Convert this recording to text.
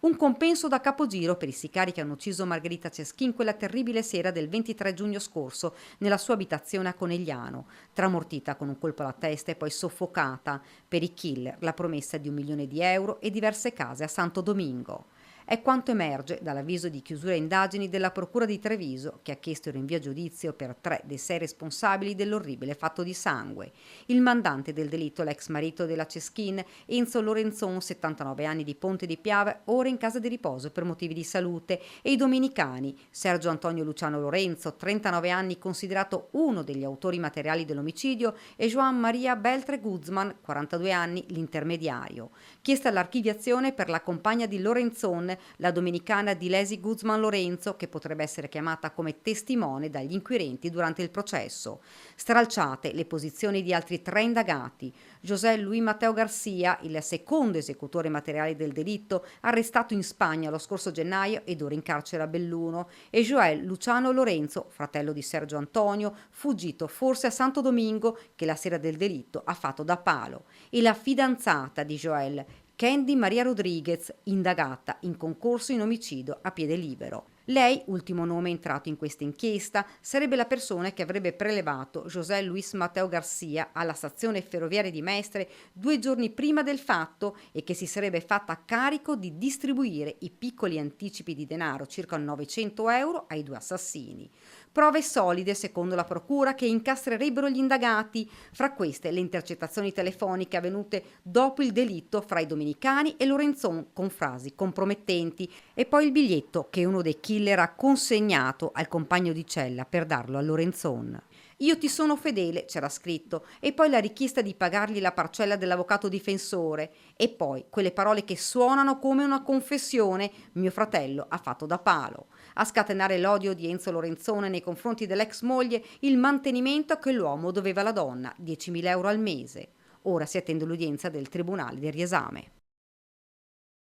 Un compenso da capogiro per i sicari che hanno ucciso Margherita Ceschin quella terribile sera del 23 giugno scorso nella sua abitazione a Conegliano, tramortita con un colpo alla testa e poi soffocata. Per i killer la promessa di 1 milione di euro e diverse case a Santo Domingo. È quanto emerge dall'avviso di chiusura indagini della Procura di Treviso, che ha chiesto il rinvio a giudizio per 3 dei 6 responsabili dell'orribile fatto di sangue. Il mandante del delitto, l'ex marito della Ceschin, Enzo Lorenzon, 79 anni, di Ponte di Piave, ora in casa di riposo per motivi di salute, e i domenicani, Sergio Antonio Luciano Lorenzo, 39 anni, considerato uno degli autori materiali dell'omicidio, e Joan Maria Beltre Guzman, 42 anni, l'intermediario. Chiesta l'archiviazione per la compagna di Lorenzon, la domenicana Dilesi Guzman Lorenzo, che potrebbe essere chiamata come testimone dagli inquirenti durante il processo. Stralciate le posizioni di altri 3 indagati: José Luis Mateo Garcia, il secondo esecutore materiale del delitto, arrestato in Spagna lo scorso gennaio ed ora in carcere a Belluno, e Joel Luciano Lorenzo, fratello di Sergio Antonio, fuggito forse a Santo Domingo, che la sera del delitto ha fatto da palo, e la fidanzata di Joel, Candy Maria Rodriguez, indagata in concorso in omicidio a piede libero. Lei, ultimo nome entrato in questa inchiesta, sarebbe la persona che avrebbe prelevato José Luis Mateo Garcia alla stazione ferroviaria di Mestre 2 giorni prima del fatto e che si sarebbe fatta carico di distribuire i piccoli anticipi di denaro, circa 900 euro, ai 2 assassini. Prove solide, secondo la procura, che incastrerebbero gli indagati, fra queste le intercettazioni telefoniche avvenute dopo il delitto fra i domenicani e Lorenzon con frasi compromettenti, e poi il biglietto che uno dei killer ha consegnato al compagno di cella per darlo a Lorenzon. Io ti sono fedele, c'era scritto, e poi la richiesta di pagargli la parcella dell'avvocato difensore, e poi quelle parole che suonano come una confessione: mio fratello ha fatto da palo. A scatenare l'odio di Enzo Lorenzone nei confronti dell'ex moglie, il mantenimento che l'uomo doveva alla donna, 10.000 euro al mese. Ora si attende l'udienza del Tribunale del riesame.